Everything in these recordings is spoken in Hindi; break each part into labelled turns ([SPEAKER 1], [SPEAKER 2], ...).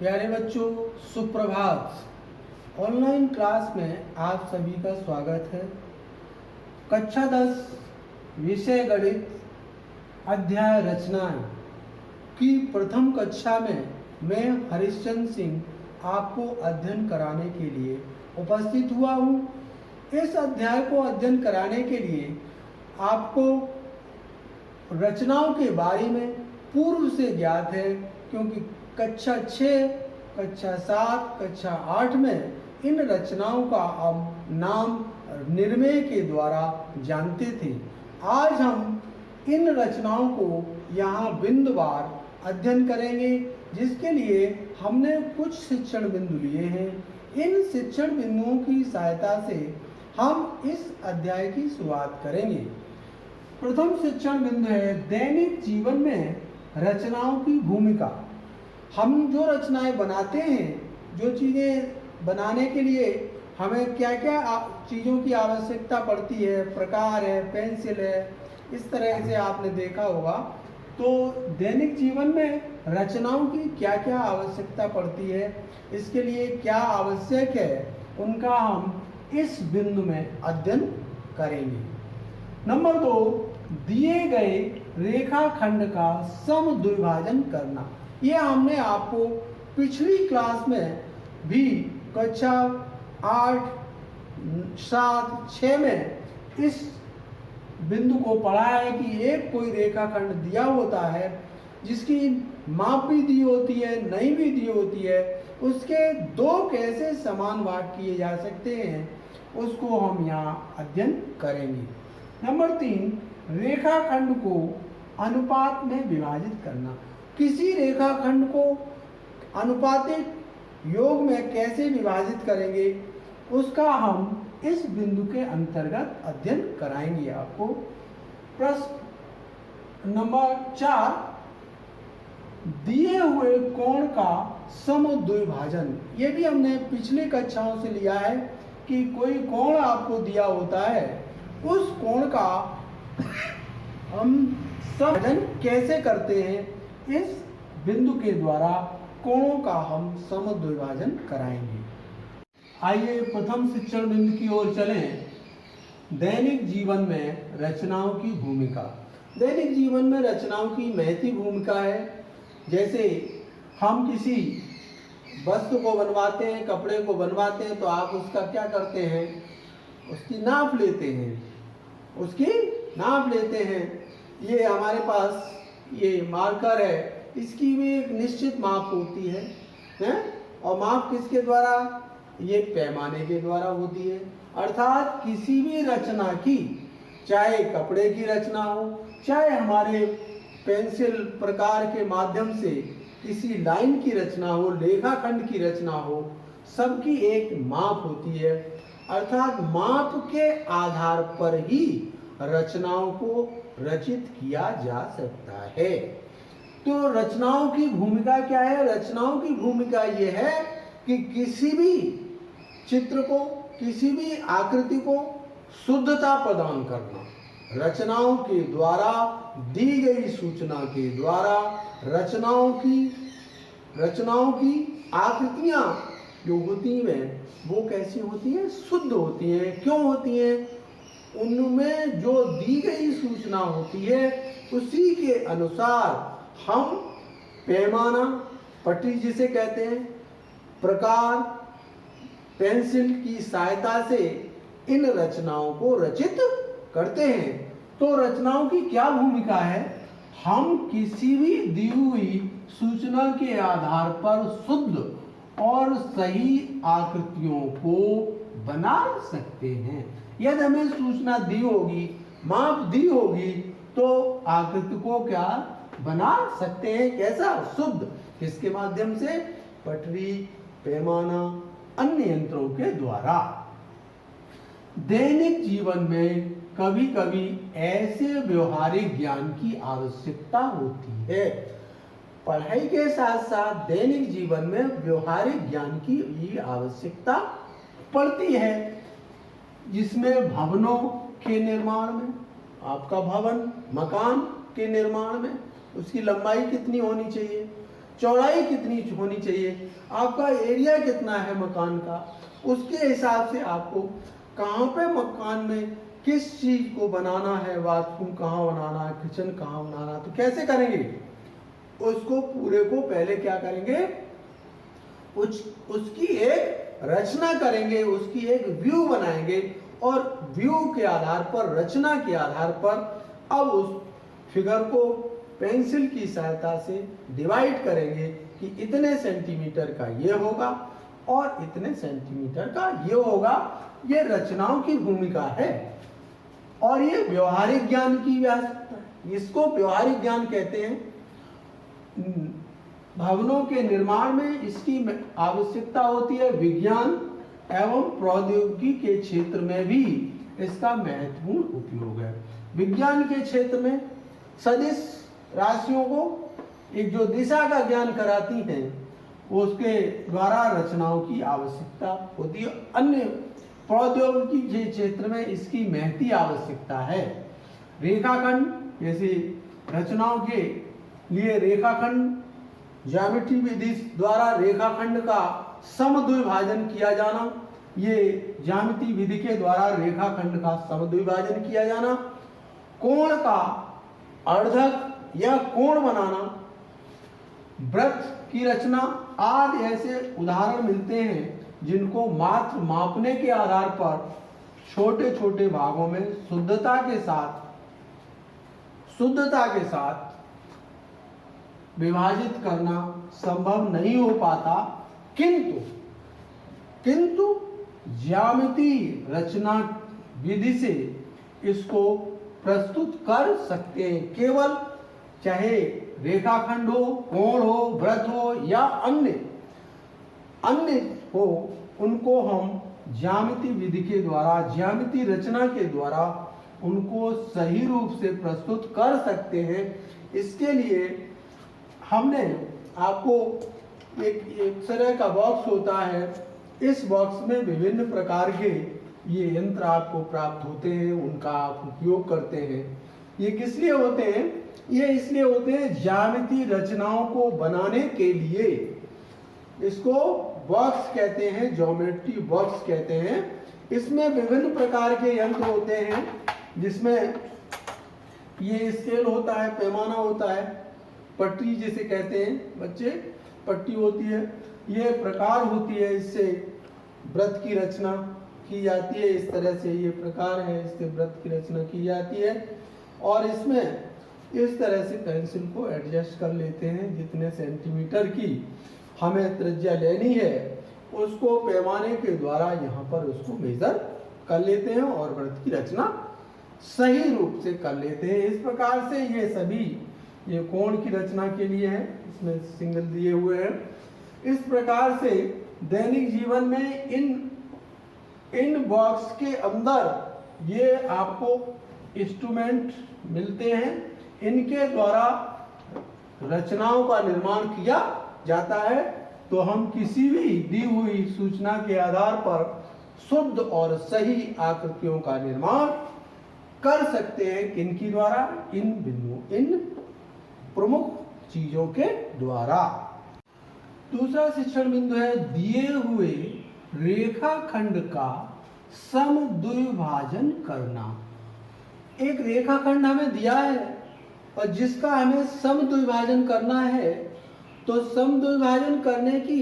[SPEAKER 1] प्यारे बच्चों, सुप्रभात। ऑनलाइन क्लास में आप सभी का स्वागत है। कक्षा 10 विषय गणित अध्याय रचनाएं की प्रथम कक्षा में मैं हरिश्चंद्र सिंह आपको अध्ययन कराने के लिए उपस्थित हुआ हूँ। इस अध्याय को अध्ययन कराने के लिए आपको रचनाओं के बारे में पूर्व से ज्ञात है, क्योंकि कक्षा 6, कक्षा 7, कक्षा 8 में इन रचनाओं का हम नाम निर्णय के द्वारा जानते थे। आज हम इन रचनाओं को यहाँ बिंदुवार अध्ययन करेंगे, जिसके लिए हमने कुछ शिक्षण बिंदु लिए हैं। इन शिक्षण बिंदुओं की सहायता से हम इस अध्याय की शुरुआत करेंगे। प्रथम शिक्षण बिंदु है दैनिक जीवन में रचनाओं की भूमिका। हम जो रचनाएं बनाते हैं, जो चीज़ें बनाने के लिए हमें क्या क्या चीज़ों की आवश्यकता पड़ती है, प्रकार है, पेंसिल है, इस तरह से आपने देखा होगा। तो दैनिक जीवन में रचनाओं की क्या क्या आवश्यकता पड़ती है, इसके लिए क्या आवश्यक है, उनका हम इस बिंदु में अध्ययन करेंगे। नंबर 2, दिए गए रेखाखंड का समद्विभाजन करना। यह हमने आपको पिछली क्लास में भी कक्षा 8, 7, 6 में इस बिंदु को पढ़ा है कि एक कोई रेखाखंड दिया होता है, जिसकी माप भी दी होती है, नहीं भी दी होती है, उसके दो कैसे समान भाग किए जा सकते हैं, उसको हम यहाँ अध्ययन करेंगे। नंबर 3, रेखाखंड को अनुपात में विभाजित करना। किसी रेखाखंड को अनुपातिक योग में कैसे विभाजित करेंगे, उसका हम इस बिंदु के अंतर्गत अध्ययन कराएंगे आपको। प्रश्न नंबर 4, दिए हुए कोण का समद्विभाजन। ये भी हमने पिछली कक्षाओं से लिया है कि कोई कोण आपको दिया होता है, उस कोण का हम समद्विभाजन कैसे करते हैं, इस बिंदु के द्वारा कोणों का हम समद्विभाजन कराएंगे। आइए प्रथम शिक्षण बिंदु की ओर चलें। दैनिक जीवन में रचनाओं की भूमिका। दैनिक जीवन में रचनाओं की महती भूमिका है। जैसे हम किसी वस्तु को बनवाते हैं, कपड़े को बनवाते हैं, तो आप उसका क्या करते हैं, उसकी नाप लेते हैं, ये हमारे पास ये मार्कर है, इसकी भी एक निश्चित माप होती है? और माप किसके द्वारा? ये पैमाने के द्वारा होती है। अर्थात किसी भी रचना की, चाहे कपड़े की रचना हो, चाहे हमारे पेंसिल प्रकार के माध्यम से किसी लाइन की रचना हो, रेखाखंड की रचना हो, सबकी एक माप होती है। अर्थात माप के आधार पर ही रचनाओं को रचित किया जा सकता है। तो रचनाओं की भूमिका क्या है? रचनाओं की भूमिका यह है कि किसी भी चित्र को, किसी भी आकृति को शुद्धता प्रदान करना। रचनाओं के द्वारा, दी गई सूचना के द्वारा रचनाओं की आकृतियां जो होती हैं, वो कैसी होती हैं? शुद्ध होती हैं। क्यों होती हैं? उनमें जो दी गई सूचना होती है, उसी के अनुसार हम पैमाना, पट्टी जिसे कहते हैं, प्रकार, पेंसिल की सहायता से इन रचनाओं को रचित करते हैं। तो रचनाओं की क्या भूमिका है? हम किसी भी दी हुई सूचना के आधार पर शुद्ध और सही आकृतियों को बना सकते हैं। यदि हमें सूचना दी होगी, माप दी होगी, तो आकृति को क्या बना सकते हैं? कैसा? शुद्ध। किसके माध्यम से? पटरी, पैमाना, अन्य यंत्रों के द्वारा। दैनिक जीवन में कभी कभी ऐसे व्यवहारिक ज्ञान की आवश्यकता होती है। पढ़ाई के साथ साथ दैनिक जीवन में व्यवहारिक ज्ञान की भी आवश्यकता पड़ती है, जिसमें भवनों के निर्माण में, आपका भवन, मकान के निर्माण में उसकी लंबाई कितनी होनी चाहिए, चौड़ाई कितनी होनी चाहिए, आपका एरिया कितना है मकान का, उसके हिसाब से आपको कहाँ पे मकान में किस चीज को बनाना है, बाथरूम कहाँ बनाना है, किचन कहाँ बनाना है, तो कैसे करेंगे, उसको पूरे को पहले क्या करेंगे, उसकी एक रचना करेंगे, उसकी एक व्यू बनाएंगे और व्यू के आधार पर, रचना के आधार पर अब उस फिगर को पेंसिल की सहायता से डिवाइड करेंगे कि इतने सेंटीमीटर का ये होगा और इतने सेंटीमीटर का ये होगा। ये रचनाओं की भूमिका है और ये व्यवहारिक ज्ञान की व्याख्या है। इसको व्यवहारिक ज्ञान कहते हैं। भवनों के निर्माण में इसकी आवश्यकता होती है। विज्ञान एवं प्रौद्योगिकी के क्षेत्र में भी इसका महत्वपूर्ण उपयोग है। विज्ञान के क्षेत्र में सदिश राशियों को एक जो दिशा का ज्ञान कराती हैं, उसके द्वारा रचनाओं की आवश्यकता होती है। अन्य प्रौद्योगिकी के क्षेत्र में इसकी महती आवश्यकता है। रेखाखंड, जैसे रचनाओं के लिए रेखाखंड, ज्यामिति विधि द्वारा रेखाखंड का समद्विभाजन किया जाना, ये ज्यामिति विधि के द्वारा रेखाखंड का समद्विभाजन किया जाना, कोण का अर्धक या कोण बनाना, वृत्त की रचना आदि ऐसे उदाहरण मिलते हैं जिनको मात्र मापने के आधार पर छोटे छोटे भागों में शुद्धता के साथ विभाजित करना संभव नहीं हो पाता, किंतु ज्यामिति रचना विधि से इसको प्रस्तुत कर सकते हैं। केवल चाहे रेखाखंड हो, कोण हो, वृत्त हो या अन्य हो, उनको हम ज्यामिति विधि के द्वारा, ज्यामिति रचना के द्वारा उनको सही रूप से प्रस्तुत कर सकते हैं। इसके लिए हमने आपको एक तरह का बॉक्स होता है, इस बॉक्स में विभिन्न प्रकार के ये यंत्र आपको प्राप्त होते हैं, उनका आप उपयोग करते हैं। ये किस लिए होते हैं? ये इसलिए होते हैं ज्यामिति रचनाओं को बनाने के लिए। इसको बॉक्स कहते हैं, ज्योमेट्री बॉक्स कहते हैं। इसमें विभिन्न प्रकार के यंत्र होते हैं, जिसमें ये स्केल होता है, पैमाना होता है, पट्टी जिसे कहते हैं बच्चे, पट्टी होती है, ये प्रकार होती है, इससे वृत्त की रचना की जाती है। इस तरह से ये प्रकार है, इससे वृत्त की रचना की जाती है। और इसमें इस तरह से पेंसिल को एडजस्ट कर लेते हैं, जितने सेंटीमीटर की हमें त्रिज्या लेनी है उसको पैमाने के द्वारा यहाँ पर उसको मेजर कर लेते हैं और वृत्त की रचना सही रूप से कर लेते हैं। इस प्रकार से ये सभी, ये कोण की रचना के लिए है, इसमें सिंगल दिए हुए हैं। इस प्रकार से दैनिक जीवन में इन बॉक्स के अंदर ये आपको इंस्ट्रूमेंट मिलते हैं, इनके द्वारा रचनाओं का निर्माण किया जाता है। तो हम किसी भी दी हुई सूचना के आधार पर शुद्ध और सही आकृतियों का निर्माण कर सकते हैं। किनकी द्वारा? इन प्रमुख चीजों के द्वारा। दूसरा शिक्षण बिंदु है दिए हुए रेखाखंड का समद्विभाजन करना। एक रेखाखंड हमें दिया है और जिसका हमें समद्विभाजन करना है, तो समद्विभाजन करने की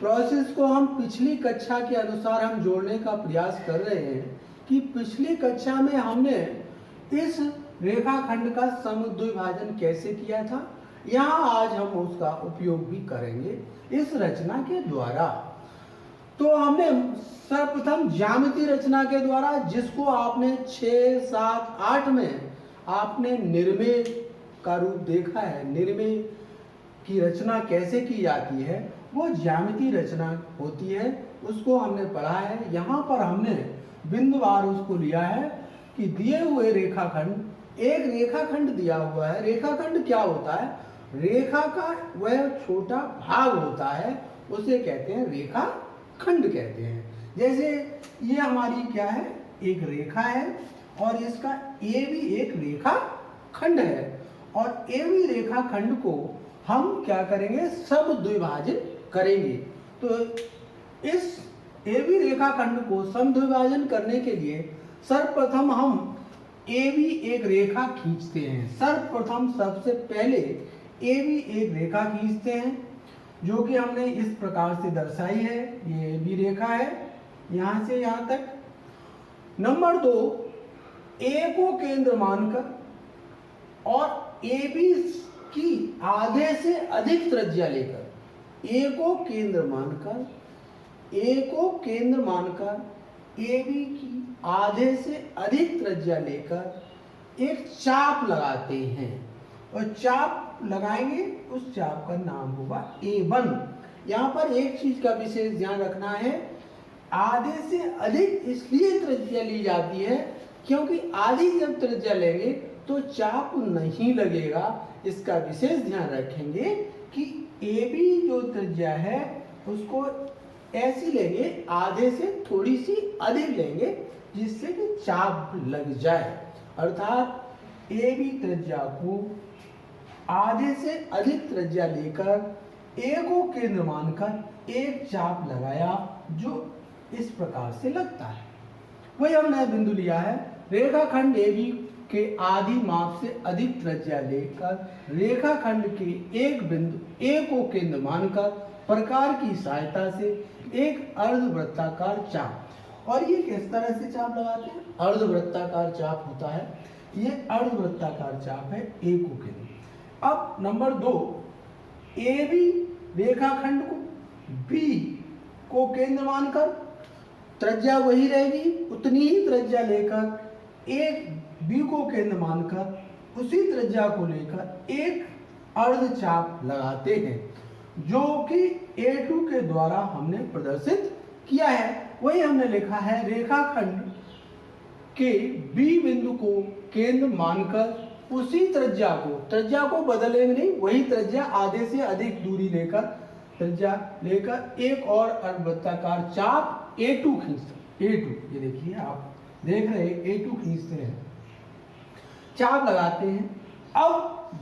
[SPEAKER 1] प्रोसेस को हम पिछली कक्षा के अनुसार हम जोड़ने का प्रयास कर रहे हैं कि पिछली कक्षा में हमने इस रेखाखंड का समद्विभाजन कैसे किया था। यहाँ आज हम उसका उपयोग भी करेंगे इस रचना के द्वारा। तो हमने सर्वप्रथम ज्यामिति रचना के द्वारा, जिसको आपने 6, 7, 8 में आपने निर्मेय का रूप देखा है, निर्मेय की रचना कैसे की जाती है, वो ज्यामिति रचना होती है, उसको हमने पढ़ा है। यहाँ पर हमने बिंदुवार उसको लिया है कि दिए हुए रेखाखंड, एक रेखाखंड दिया हुआ है। रेखाखंड क्या होता है? रेखा का वह छोटा भाग होता है, उसे कहते हैं रेखाखंड कहते हैं। जैसे ये हमारी क्या है? एक रेखा है और इसका ए भी एक रेखाखंड है, और ए भी रेखाखंड को हम क्या करेंगे, समद्विभाजन करेंगे। तो इस AB रेखाखंड को समद्विभाजन करने के लिए सर्वप्रथम हम AB एक रेखा खींचते हैं। सर्वप्रथम सबसे पहले AB एक रेखा खींचते हैं, जो कि हमने इस प्रकार से दर्शाई है। ये AB रेखा है यहाँ से यहाँ तक। नंबर 2, A को केंद्र मानकर और AB की आधे से अधिक त्रिज्या लेकर, A को केंद्र मानकर AB की आधे से अधिक त्रिज्या लेकर एक चाप लगाते हैं, और चाप लगाएंगे, उस चाप का नाम होगा A1। यहाँ पर एक चीज का विशेष ध्यान रखना है, आधे से अधिक इसलिए त्रिज्या ली जाती है क्योंकि आधी जब त्रिज्या लेंगे तो चाप नहीं लगेगा। इसका विशेष ध्यान रखेंगे कि AB जो त्रिज्या है उसको ऐसी लेंगे, आधे से थोड़ी सी अधिक लेंगे, जिससे कि चाप लग जाए। अर्थात AB त्रिज्या को आधे से अधिक त्रिज्या लेकर A को केंद्र मानकर एक चाप लगाया, जो इस प्रकार से लगता है। वही हमने बिंदु लिया है। रेखाखंड AB के आधी माप से अधिक त्रिज्या लेकर रेखाखंड के एक बिंदु A को केंद्र मानकर प्रकार की सहायता से एक अर्धवृत्ताकार चाप, और ये किस तरह से चाप लगाते हैं, अर्धवृत्ताकार चाप होता है। ये अर्धवृत्ताकार चाप है A को केंद्र। अब नंबर 2, AB रेखाखंड को B को केंद्र मानकर त्रिज्या वही रहेगी, उतनी ही त्रिज्या लेकर एक B को केंद्र मानकर उसी त्रिज्या को लेकर एक अर्धचाप लगाते हैं, जो कि A2 के द्वारा हमने प्रदर्शित किया है। वही हमने लिखा है, रेखाखंड के B बिंदु को केंद्र मानकर उसी त्रिज्या को बदलेंगे नहीं, वही त्रिज्या आधे से अधिक दूरी लेकर एक और अर्धवृत्ताकार चाप A2 खींचते हैं। A2 ये देखिए, आप देख रहे हैं A2 खींचते हैं, चाप लगाते हैं। अब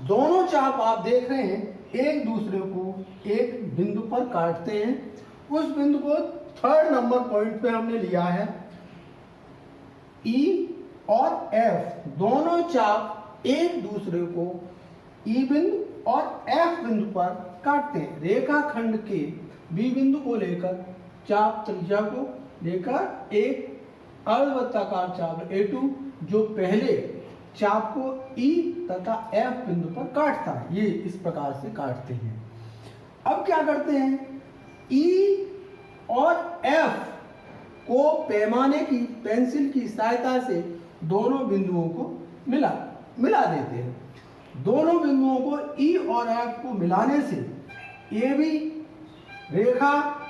[SPEAKER 1] दोनों चाप आप देख रहे हैं एक दूसरे को एक बिंदु पर काटते हैं। उस बिंदु को 3rd नंबर पॉइंट पे हमने लिया है। E और F दोनों चाप एक दूसरे को E बिंदु और F बिंदु पर काटते हैं। रेखाखंड के B बिंदु को लेकर चाप त्रिज्या को लेकर एक अर्धवृत्ताकार चाप A2, जो पहले चाप को E तथा F बिंदु पर काटता है, ये इस प्रकार से काटते हैं। अब क्या करते हैं, E और F को पैमाने की पेंसिल की सहायता से दोनों बिंदुओं को मिला देते हैं। दोनों बिंदुओं को E और F को मिलाने से AB रेखा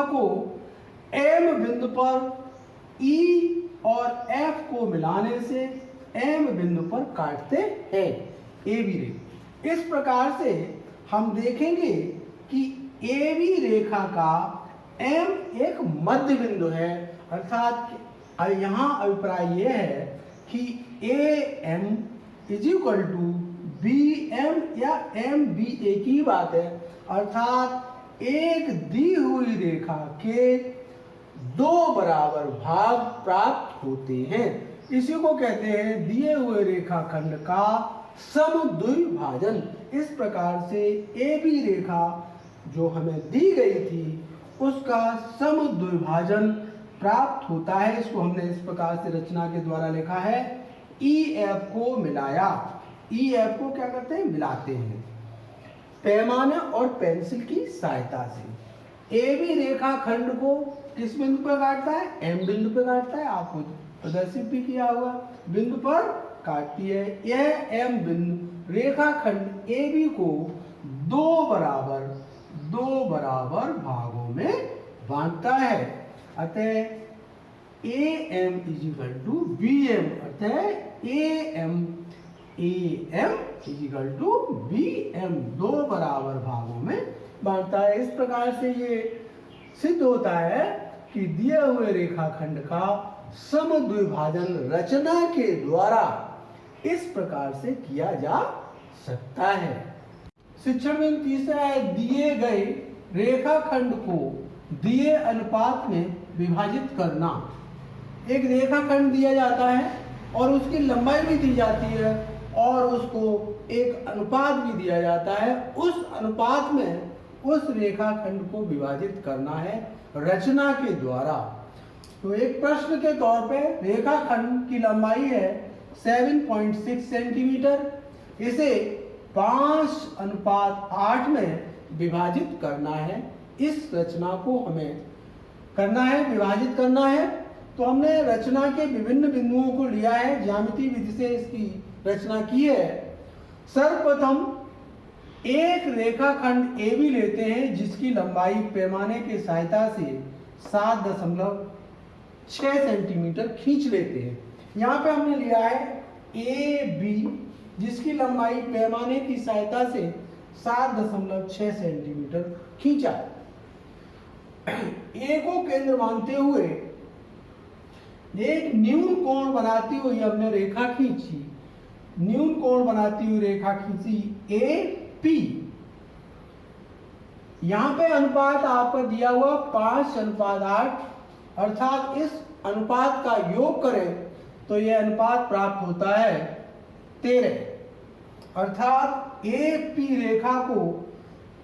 [SPEAKER 1] को M बिंदु पर E और F को मिलाने से M बिंदु पर काटते हैं AB रेखा। इस प्रकार से हम देखेंगे कि AB रेखा का M एक मध्य बिंदु है। अर्थात यहाँ अभिप्राय यह है कि AM = BM या MB एक ही बात है। अर्थात एक दी हुई रेखा के दो बराबर भाग प्राप्त होते हैं। इसी को कहते हैं दिए हुए रेखाखंड का समद्विभाजन। इस प्रकार से AB रेखा जो हमें दी गई थी उसका समद्विभाजन प्राप्त होता है। इसको हमने इस प्रकार से रचना के द्वारा लिखा है, EF को मिलाया। EF को क्या करते हैं, मिलाते हैं पैमाने और पेंसिल की सहायता से। AB रेखाखंड को किस बिंदु पर काटता है, M बिंदु पर काटता है। आपको प्रदर्शित भी किया हुआ बिंदु पर काटती है। यह M बिंदु रेखाखंड AB को दो बराबर भागों में बांटता है। अतः AM = BM, अतः AM = BM दो बराबर भागों में बांटता है। इस प्रकार से ये सिद्ध होता है कि दिए हुए रेखाखंड का समद्विभाजन रचना के द्वारा इस प्रकार से किया जा सकता है। शिक्षण में तीसरा है दिए गए रेखाखंड को दिए अनुपात में विभाजित करना। एक रेखाखंड दिया जाता है और उसकी लंबाई भी दी जाती है और उसको एक अनुपात भी दिया जाता है, उस अनुपात में उस रेखाखंड को विभाजित करना है रचना के द्वारा। तो एक प्रश्न के तौर पे रेखाखंड की लंबाई है 7.6 सेंटीमीटर, इसे 5:8 में विभाजित करना है। इस रचना को हमें करना है, विभाजित करना है। तो हमने रचना के विभिन्न बिंदुओं को लिया है, ज्यामितीय विधि से इसकी रचना की है। सर्वप्रथम एक रेखाखंड AB लेते हैं जिसकी लंबाई पैमाने की सहायता से 7.6 सेंटीमीटर खींच लेते हैं। यहाँ पे हमने लिया है AB जिसकी लंबाई पैमाने की सहायता से 7.6 सेंटीमीटर खींचा। A को केंद्र मानते हुए एक न्यून कोण बनाती हुई हमने रेखा खींची, न्यून कोण बनाती हुई रेखा खींची AP। यहां पे अनुपात आपका दिया हुआ 5:8, अर्थात इस अनुपात का योग करें तो यह अनुपात प्राप्त होता है 13, अर्थात AP रेखा को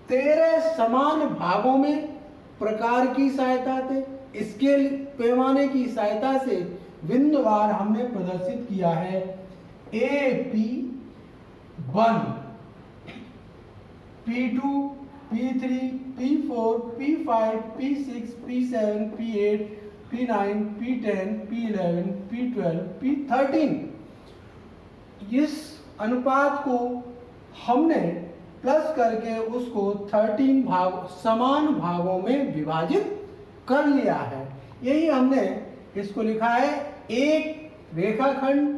[SPEAKER 1] 13 समान भागों में प्रकार की सहायता से, स्केल पैमाने की सहायता से बिंदुवार हमने प्रदर्शित किया है। AP1, P2, P3, P4, P5, P6, P7, P8, P9, P10, P11, P12, P13। इस अनुपात को हमने प्लस करके उसको 13 भाग समान भागों में विभाजित कर लिया है। यही हमने इसको लिखा है। एक रेखाखंड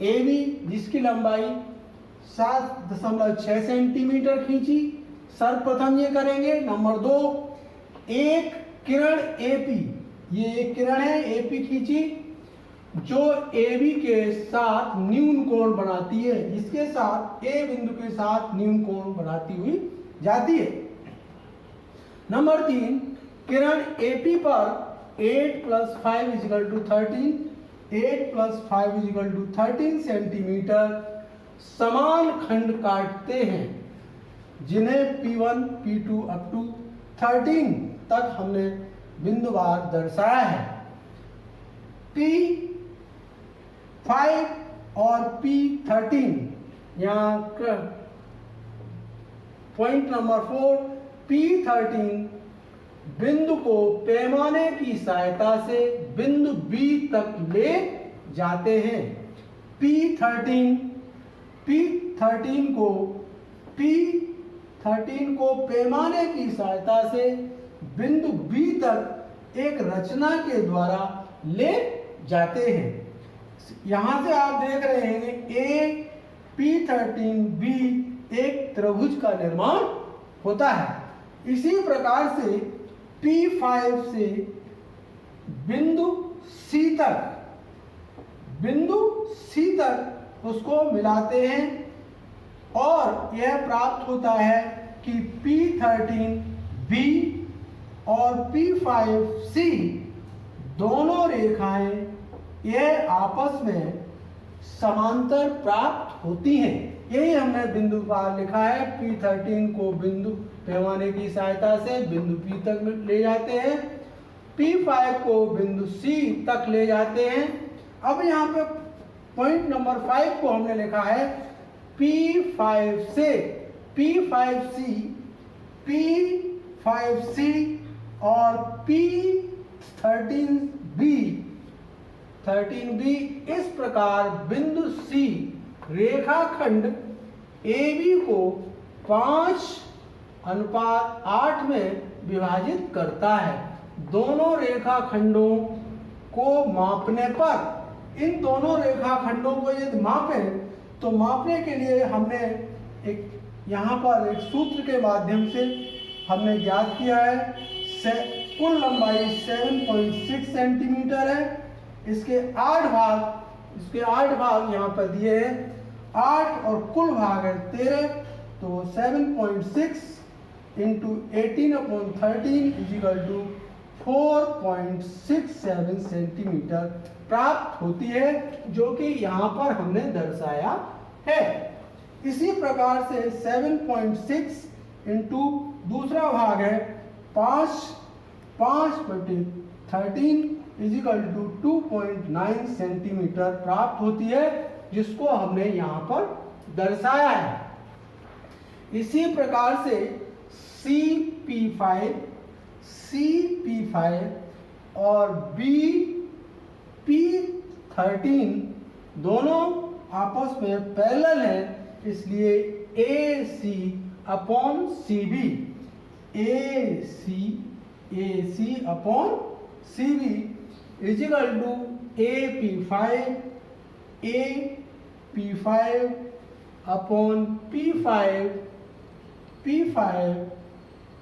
[SPEAKER 1] AB जिसकी लंबाई 7.6 सेंटीमीटर खींची, सर्वप्रथम ये करेंगे। नंबर 2, एक किरण AP, ये एक किरण है AP खींची जो AB के साथ न्यून कोण बनाती है, इसके साथ A बिंदु के साथ न्यून कोण बनाती हुई जाती है। नंबर 3, किरण AP पर 8 + 5 = 13, 8 + 5 = 13 सेंटीमीटर समान खंड काटते हैं, जिन्हें P1, P2 अप टू 13 तक हमने बिंदुवार दर्शाया है। P5 और P13, यहाँ पॉइंट नंबर 4, P13 बिंदु को पैमाने की सहायता से बिंदु B तक ले जाते हैं। P13 को पैमाने की सहायता से बिंदु B तक एक रचना के द्वारा ले जाते हैं। यहां से आप देख रहे हैं A, P13B एक त्रिभुज का निर्माण होता है। इसी प्रकार से P5 से बिंदु C तक उसको मिलाते हैं और यह प्राप्त होता है कि P13B और P5C दोनों रेखाएं यह आपस में समांतर प्राप्त होती हैं। यही हमने बिंदुवार लिखा है। P13 को बिंदु पैमाने की सहायता से बिंदु P तक ले जाते हैं, P5 को बिंदु C तक ले जाते हैं। अब यहाँ पे पॉइंट नंबर 5 को हमने लिखा है P5 से P5C और P13B इस प्रकार बिंदु C रेखाखंड AB को 5:8 में विभाजित करता है। दोनों रेखाखंडों को मापने पर, इन दोनों रेखाखंडों को यदि मापें तो मापने के लिए हमने एक यहाँ पर एक सूत्र के माध्यम से हमने ज्ञात किया है। कुल लंबाई 7.6 सेंटीमीटर है। इसके 8 भाग यहाँ पर दिए हैं, 8 और कुल भाग है 13, तो 7.6 इंटू 18/13 इजिकल टू 4.67 सेंटीमीटर प्राप्त होती है, जो कि यहाँ पर हमने दर्शाया है। इसी प्रकार से 7.6 इंटू दूसरा भाग है 5/13 इजिकल टू 2.9 सेंटीमीटर प्राप्त होती है, जिसको हमने यहाँ पर दर्शाया है। इसी प्रकार से CP5 और BP13 दोनों आपस में पैरेलल हैं, इसलिए AC/CB is equal to P5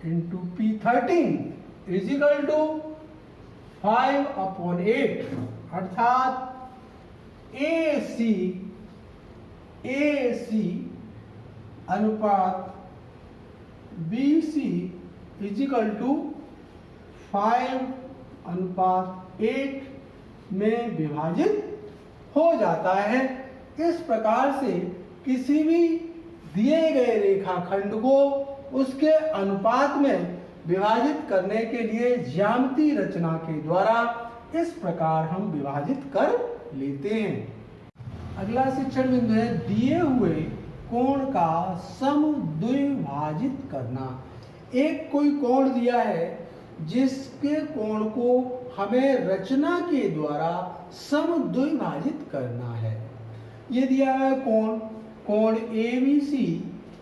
[SPEAKER 1] into P13 is equal to 5/8, अर्थात AC अनुपात BC इजिकल टू 5/8 में विभाजित हो जाता है। इस प्रकार से किसी भी दिए गए रेखाखंड को उसके अनुपात में विभाजित करने के लिए ज्यामिति रचना के द्वारा इस प्रकार हम विभाजित कर लेते हैं। अगला शिक्षण बिंदु है दिए हुए कोण का समद्विभाजित करना। एक कोई कोण दिया है जिसके कोण को हमें रचना के द्वारा समद्विभाजित करना है। ये दिया है कोण ABC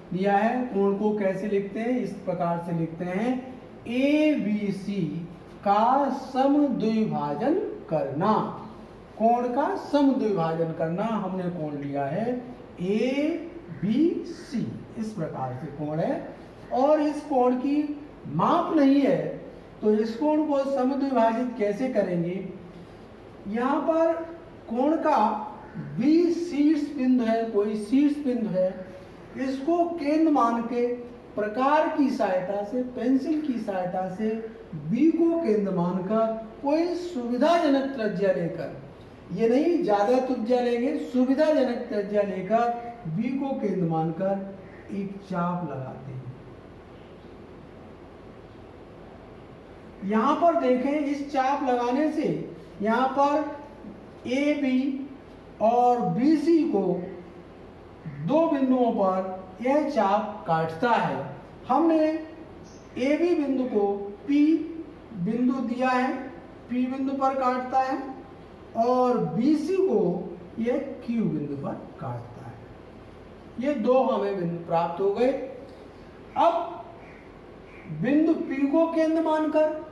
[SPEAKER 1] दिया है। कोण को कैसे लिखते हैं? इस प्रकार से लिखते हैं ABC का समद्विभाजन करना। कोण का समद्विभाजन करना, हमने कोण लिया है ABC, इस प्रकार से कोण है। और इस कोण की माप नहीं है, तो इस कोण को समद्विभाजित कैसे करेंगे? यहाँ पर कोण का B शीर्ष बिंदु है, कोई शीर्ष बिंदु है, इसको केंद्र मान के प्रकार की सहायता से, पेंसिल की सहायता से B को केंद्र मानकर कोई सुविधाजनक त्रिज्या लेकर, ये नहीं ज्यादा त्रिज्या लेंगे, सुविधाजनक त्रिज्या लेकर B को केंद्र मानकर एक चाप लगाते हैं। यहां पर देखें, इस चाप लगाने से यहां पर AB और BC को दो बिंदुओं पर यह चाप काटता है। हमने AB बिंदु को P बिंदु दिया है, P बिंदु पर काटता है, और BC को यह Q बिंदु पर काटता है। ये दो हमें बिंदु प्राप्त हो गए। अब बिंदु P को केंद्र मानकर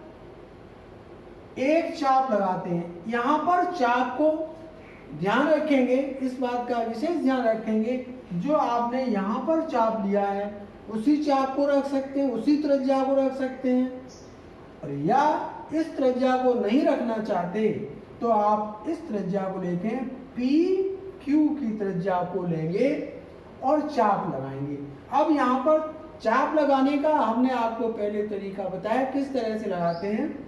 [SPEAKER 1] एक चाप लगाते हैं। यहां पर चाप को ध्यान रखेंगे, इस बात का विशेष ध्यान रखेंगे, जो आपने यहाँ पर चाप लिया है उसी चाप को रख सकते हैं, उसी त्रिज्या को रख सकते हैं। और या इस त्रिज्या को नहीं रखना चाहते तो आप इस त्रिज्या को लेके PQ की त्रिज्या को लेंगे और चाप लगाएंगे। अब यहाँ पर चाप लगाने का हमने आपको पहले तरीका बताया, किस तरह से लगाते हैं।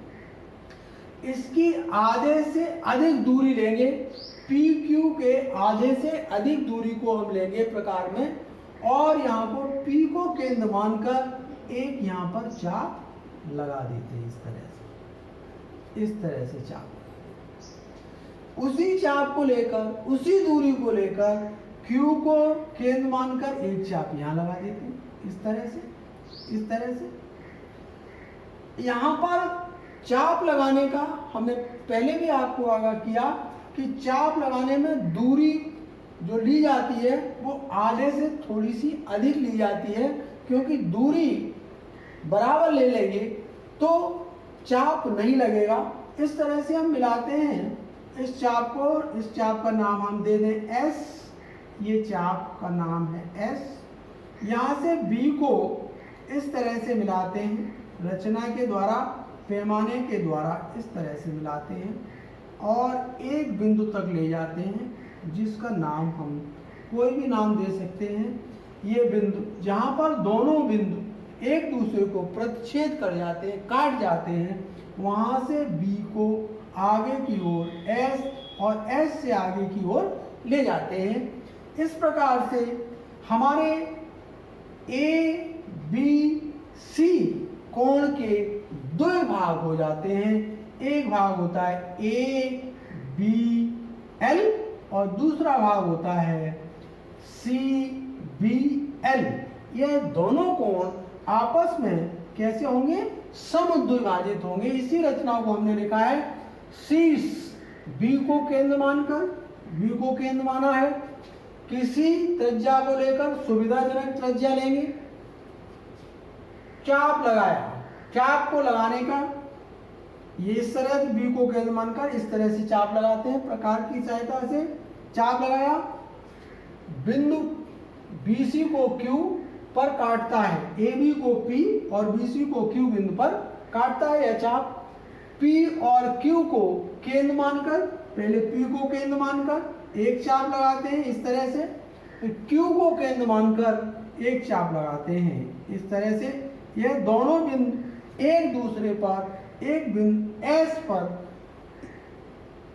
[SPEAKER 1] इसकी आधे से अधिक दूरी लेंगे, PQ के आधे से अधिक दूरी को हम लेंगे प्रकार में, और यहाँ पर P को केंद्र मानकर एक यहाँ पर चाप लगा देते हैं। इस तरह से चाप, उसी चाप को लेकर, उसी दूरी को लेकर Q को केंद्र मानकर एक चाप यहाँ लगा देते हैं। इस तरह से यहाँ पर चाप लगाने का हमने पहले भी आपको आगाह किया कि चाप लगाने में दूरी जो ली जाती है वो आधे से थोड़ी सी अधिक ली जाती है, क्योंकि दूरी बराबर ले लेंगे तो चाप नहीं लगेगा। इस तरह से हम मिलाते हैं इस चाप को। इस चाप का नाम हम दे दें S, ये चाप का नाम है S। यहाँ से B को इस तरह से मिलाते हैं, रचना के द्वारा, पैमाने के द्वारा इस तरह से मिलाते हैं और एक बिंदु तक ले जाते हैं, जिसका नाम हम कोई भी नाम दे सकते हैं। ये बिंदु, जहाँ पर दोनों बिंदु एक दूसरे को प्रतिच्छेद कर जाते हैं, काट जाते हैं, वहाँ से B को आगे की ओर S और S से आगे की ओर ले जाते हैं। इस प्रकार से हमारे ABC कोण के दो भाग हो जाते हैं। एक भाग होता है ABL और दूसरा भाग होता है CBL। ये दोनों कोण आपस में कैसे होंगे? समद्विभाजित होंगे। इसी रचना को हमने लिखा है शीर्ष B को केंद्र माना है। किसी त्रिज्या को लेकर सुविधाजनक त्रिज्या लेंगे, चाप लगाया, चाप को लगाने का ये इस तरह से B को केंद्र मानकर इस तरह से चाप लगाते हैं, प्रकार की सहायता से चाप लगाया। बिंदु BC को Q पर काटता है, AB को P और BC को Q बिंदु पर काटता है यह चाप। P और Q को केंद्र मानकर, पहले P को केंद्र मानकर एक चाप लगाते हैं इस तरह से, फिर Q को केंद्र मानकर एक चाप लगाते हैं इस तरह से। यह दोनों बिंदु एक दूसरे पर एक बिंदु S पर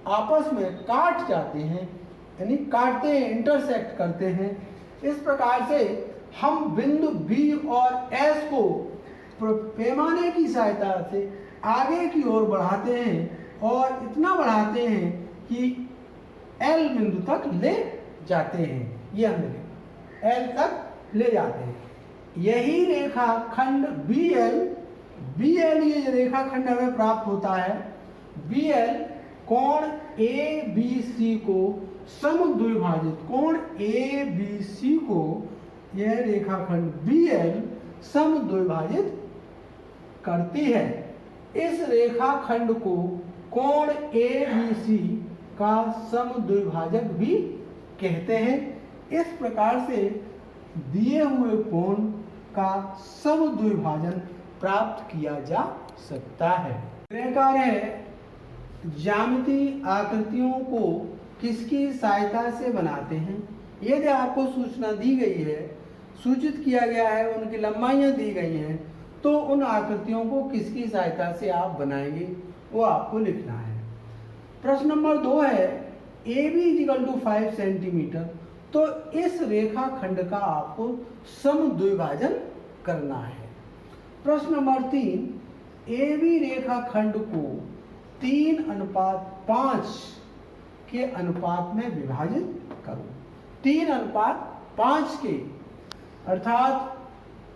[SPEAKER 1] आपस में काट जाते हैं, यानी काटते हैं, इंटरसेक्ट करते हैं। इस प्रकार से हम बिंदु B और S को पैमाने की सहायता से आगे की ओर बढ़ाते हैं और इतना बढ़ाते हैं कि L बिंदु तक ले जाते हैं। ये हमने देखा, L तक ले जाते हैं। यही रेखाखंड BL ये रेखाखंड हमें प्राप्त होता है। BL कोण ABC को समद्विभाजित, कोण ABC को यह रेखाखंड BL समद्विभाजित करती है। इस रेखाखंड को कोण ABC का समद्विभाजक भी कहते हैं। इस प्रकार से दिए हुए कोण का समद्विभाजन प्राप्त किया जा सकता है। कार्य है ज्यामितीय आकृतियों को किसकी सहायता से बनाते हैं। यदि आपको सूचना दी गई है, सूचित किया गया है, उनकी लंबाइयाँ दी गई हैं, तो उन आकृतियों को किसकी सहायता से आप बनाएंगे वो आपको लिखना है। प्रश्न नंबर 2 है AB = 5 सेंटीमीटर, तो इस रेखाखंड का आपको समद्विभाजन करना है। प्रश्न नंबर 3, AB रेखाखंड को 3:5 के अनुपात में विभाजित करो। 3:5 के, अर्थात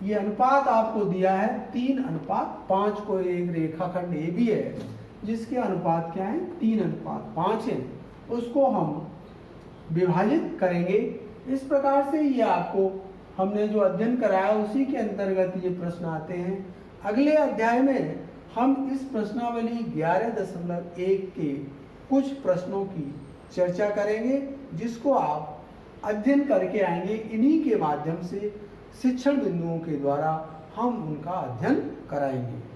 [SPEAKER 1] ये अनुपात आपको दिया है 3:5 को। एक रेखाखंड AB है जिसके अनुपात क्या है? 3:5 है। उसको हम विभाजित करेंगे। इस प्रकार से ये आपको हमने जो अध्ययन कराया उसी के अंतर्गत ये प्रश्न आते हैं। अगले अध्याय में हम इस प्रश्नावली 11.1 के कुछ प्रश्नों की चर्चा करेंगे, जिसको आप अध्ययन करके आएंगे। इन्हीं के माध्यम से शिक्षण बिंदुओं के द्वारा हम उनका अध्ययन कराएंगे।